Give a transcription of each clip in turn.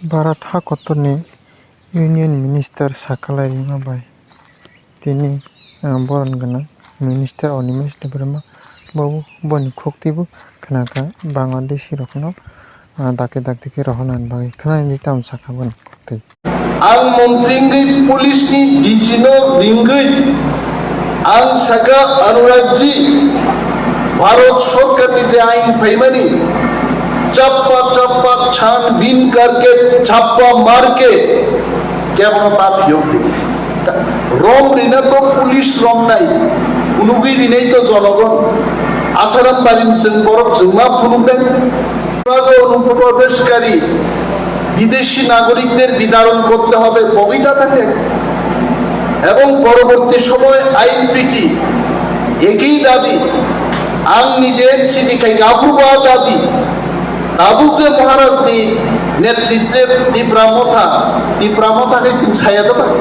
Barat Hakotoni Union Minister Sakalai Mabai Tini Boran Gana Minister Onimes Debrema Babu Boni Koktibu Kanaka Bangladeshi Rokno Dake Dake Rohanan Bai Kanani Tam Sakaban Kokti Ang Montringi Police ni Dijino Ringi Ang Saka Anuragji Bharat Sarkar ni je ain paimani चप्पा चप्पा छानबीन करके छापा मार के क्या बता योग दे रोम रिना तो पुलिस रोम नहीं उनुगी रिने तो जनगण आसाराम बारिन जों बरफ जोंमा फुनुदों অনুপ্রবেশকারী বিদেশি নাগরিকদের বিতরণ করতে হবে ববিতা থাকে এবং পরবর্তী সময় আইনপিটি একই দাবি আং নিজের সিটিকাই গাবুবা দাবি Abuja Maharaj ni netrite di Pramotha ke sing saya dapat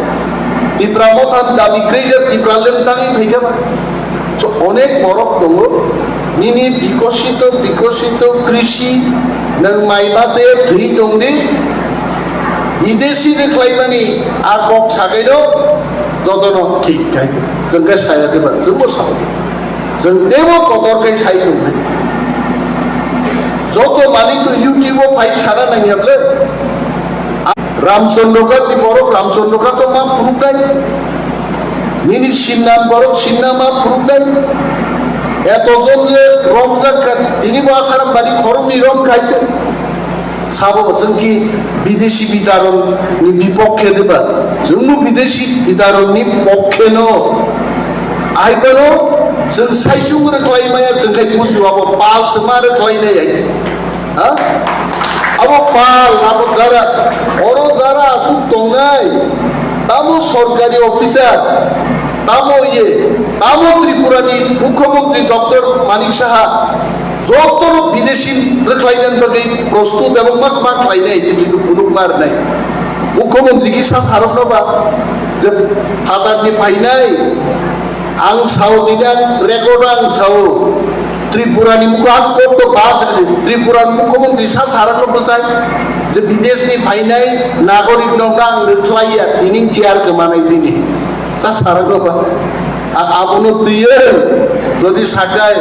di Pramotha dabi greater di Pralentangi bhega ba so onek borok dongo nini bikosito krishi nang maibase dhui dongdi bideshi reklaimani akok sagaino jodono thik kai jengka saya dapat jengbo sao jeng debo kotor kai sai dong যত মানি তো ইউটিউবও পাই সারা নাই আপনি রামচন্দ্রকা কি বড় রামচন্দ্রকা তো মা ফুরুকাই নিনি সিন্নাম বড় সিন্নামা ফুরুকাই এতজন যে রমজান খান তিনি বাসারাম বাড়ি খরম নিরম খাইছে সাবো বলছেন কি বিদেশি বিতরণ নি বিপক্ষে দেবা জন্য বিদেশি বিতরণ নি পক্ষে ন আইবানো जों साइसुं रोख्लायमाया जोंखाय बुजिवाबो पाल समा रोख्लायनाय हा आबो पाल आबो जारा आसुक दंनाय तामो सरकारि अफिसार तामो त्रिपुरानि मुख्यमंत्री डॉक्टर मानिक साहा যত বিদেশি रोख्लायनायनि बागै प्रस्तुत এবং मास मा खालायनाय কিন্তু কোনো মারनाय मुख्यमंत्री কি सासारनोबा যে हादारनि फायनाय Ang sao dinan record ang sao Tripura ni mukaan ko to baad Tripura mukhomantri sasaran lo besai je bidesh ni bhainai nagorik nong reklaya ini chair kemanai dini sasaran lo ba abono tuye jodi sakai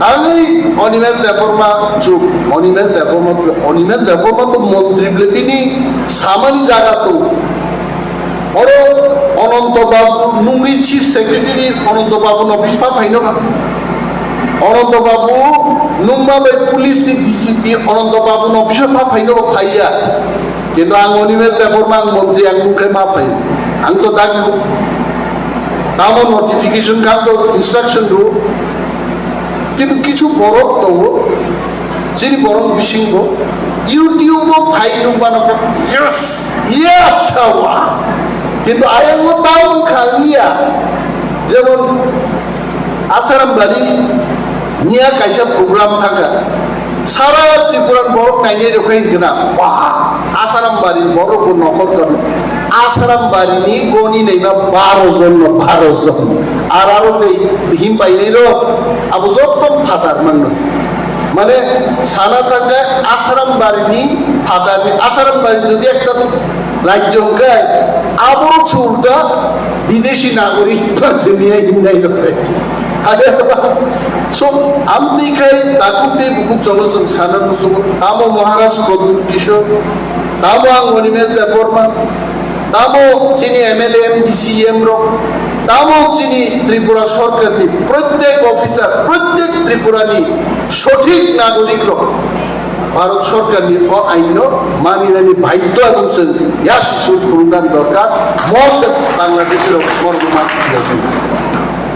ami Onimes Deborma chuk Onimes Deborma to montri blepini samani jaga to Oro Ananta Babu Nungi Chief Secretary Ananta Babu office pa phaino na Ananta Babu Nungma by police ni DGP Ananta Babu office pa phaino phaiya kintu ang Onimes Deborma montri ang mukhe ma phai ang to daglu tamo notification ka to instruction do kintu kichu borok to jini borok bisingbo YouTube o phaino banako yes yeah chawa কিন্তু আয়াঙ্গ তাও খালিয়া যেমন আসারাম বাড়ি নিয়া কাইসা programme থাকা সারা ত্রিপুরার বড় কাইনে রখাই গনা আসারাম বাড়ি বড় কো নকল করে আসারাম বাড়ি নি গনি নেইবা 12 জন আর আরো যে হিম বাইরেরো আবু যতম ফাদার মানে সানা থাকা আসারাম বাড়ি নি ফাদার নি আসারাম বাড়ি যদি একটা রাজ্য গায় আবরো চুলটা বিদেশি নাগরিক নিয়ে ইন্দাই রয়েছে সো আমতি খাই তাকুতে বুক চলছেন সানার মুসুম তামো মহারাজ প্রদ্যুৎ কিশোর তামো আং Onimes Deborma তামো চিনি এমএলএ এমডিসি এমরো তামো চিনি ত্রিপুরা সরকারনি প্রত্যেক অফিসার প্রত্যেক ত্রিপুরানি সঠিক নাগরিক ভারত সরকার আইন মানিনানি বাধ্য এবং ইয়া শিশুর প্রদান দরকার মস্ত বাংলাদেশের মর্মমান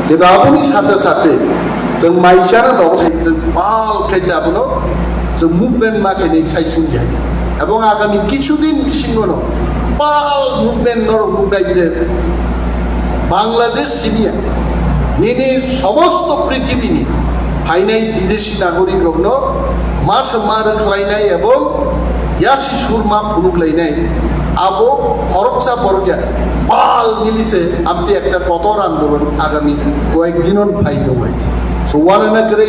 কিন্তু আপনি সাথে সাথে जों माइसाना दंसै जों पाल खायसे आपनो जों मुभमेन्ट माखायनि साइसुं जाय এবং আগামী কিছুদিন সিংহনো পাল মুভমেন্ট নর মুভমেন্ট যে বাংলাদেশ সিনিয়া নিনি সমস্ত পৃথিবীনি ফাইনাই বিদেশি নাগরিক রগ্ন মাস মার খাইনাই এবং ইয়াসি সুরমা ফুলুকলাইনাই আবো খরচা পরগা পাল মিলিছে আমতে একটা কতর আন্দোলন আগামী কয়েকদিনন ফাইতে হয়েছে সো ওয়ান এনা করে